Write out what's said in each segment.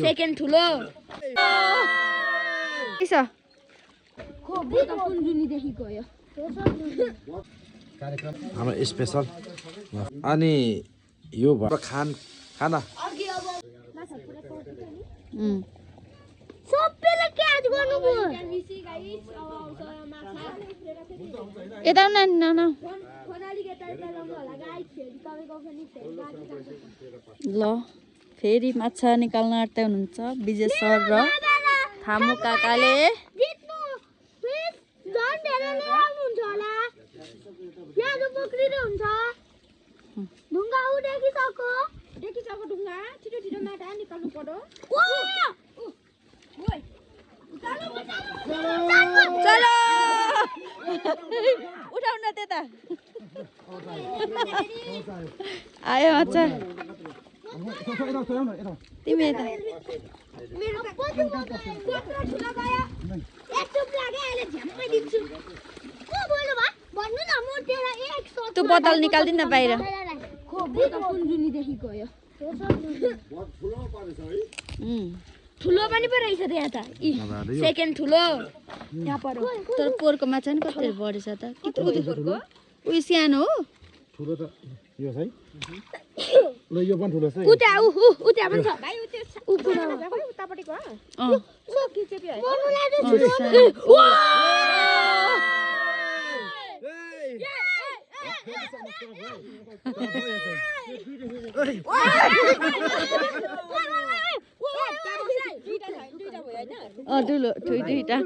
second ठुलो हाम्रो special अनि यो खाना सबैले क्याच गर्नुभयो यता न ल फेरि माछा निकाल्न आँट्दै हुनुहुन्छ विजय सर र थामु काकाले चलो उठाउ न त्यता आयो माछा तिमी यता तँ बोतल निकाल्दिन न बाहिर ठुलो पनि पो रहेछ त्यहाँ त सेकेन्ड ठुलो यहाँ पऱ्यो तर पोहोरको माछा नि कति बढेछ त उयो सानो हो ठुलो त यो है ल यो पनि ठुलो छ उता उता पनि छ भाइ उतापट्टिको ठुलो दुईटा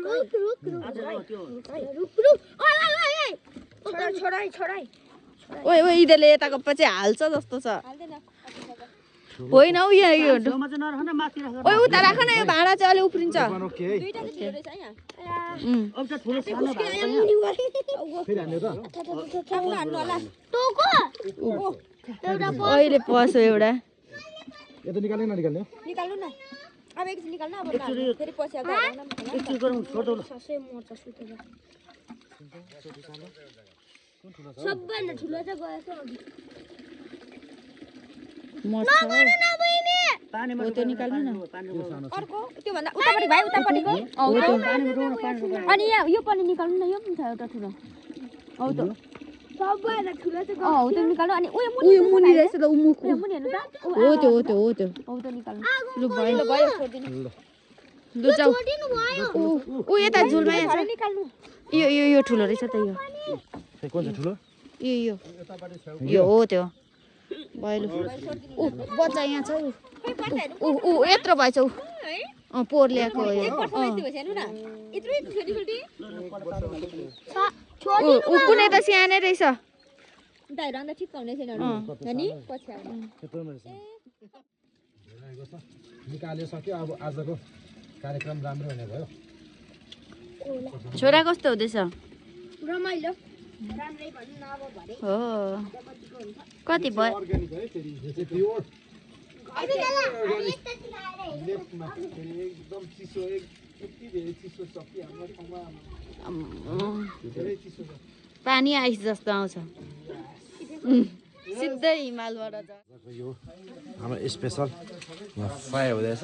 ओइ ओइ यिनीहरूले यताको पछि हाल्छ जस्तो छ होइन हौ यहाँ यो ओइ उता राख न यो भाँडा चाहिँ अलि उफ्रिन्छ अहिले पस्यो एउटा अब एकछिन निकाल्नु अब फेरि पछि सबभन्दा ठुलो चाहिँ गएछ अर्को त्योभन्दा उतापट्टि भाइ उतापट्टिको अनि यहाँ यो पनि निकाल्नु न यो पनि छ एउटा ठुलो हौ त सबभन्दा ठुलो चाहिँ हौ त्यो निकाल्नु अनि उयो मुनि रहेछ त मुनि हेर्नु त हो त्यो हौ त निकाल्नु लु भयो छोड्दिनु लु जाऊ ऊ यता झुलमा यहाँ छ निकाल्नु यो ठुलो रहेछ त यो कुन चाहिँ ठुलो यो हो त्यो भयो लु बच्चा यहाँ छ ऊ यत्रो भएछ ऊ पोहोर ल्याएको हो ऊ कुनै त सानै रहेछ निकालिसक्यो अब आजको कार्यक्रम राम्रो हुने भयो छोरा कस्तो हुँदैछ रमाइलो राम्रै भन्नु न अब भरे हो कति भयो पानी आइस जस्तो आउँछ सिधै हिमालबाट यो हाम्रो स्पेसल फ्राई हुँदैछ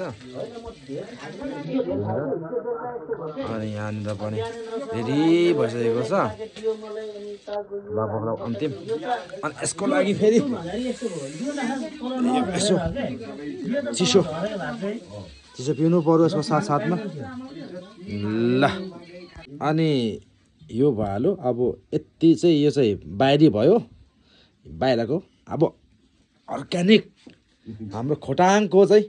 अनि यहाँनिर पनि रेडी भइसकेको छ लगभग अन्तिम अनि यसको लागि फेरि यसो चिसो पिउनु पर्यो यसको साथमा ल अनि यो भालो अब यति चाहिँ यो चाहिँ बाहिरी भयो बाहिरको अब अर्ग्यानिक हाम्रो खोटाङको चाहिँ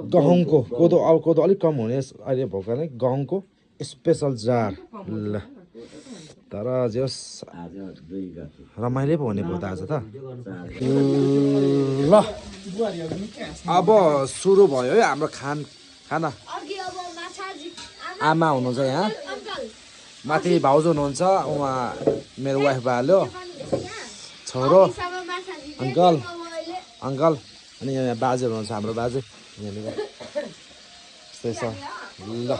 गहुँको कोदो अब कोदो अलिक कम हुने अहिले भएको कारण गहुँको स्पेसल जार ल तर जस रमाइलो पो हुने भयो त आज त ल अब सुरु भयो है हाम्रो खाना आमा हुनुहुन्छ यहाँ माथि भाउजू हुनुहुन्छ उहाँ मेरो वाइफ भाल्यो छोरो अङ्कल अनि यहाँ बाजेहरू हुनुहुन्छ हाम्रो बाजे यहाँनिर त्यस्तै छ ल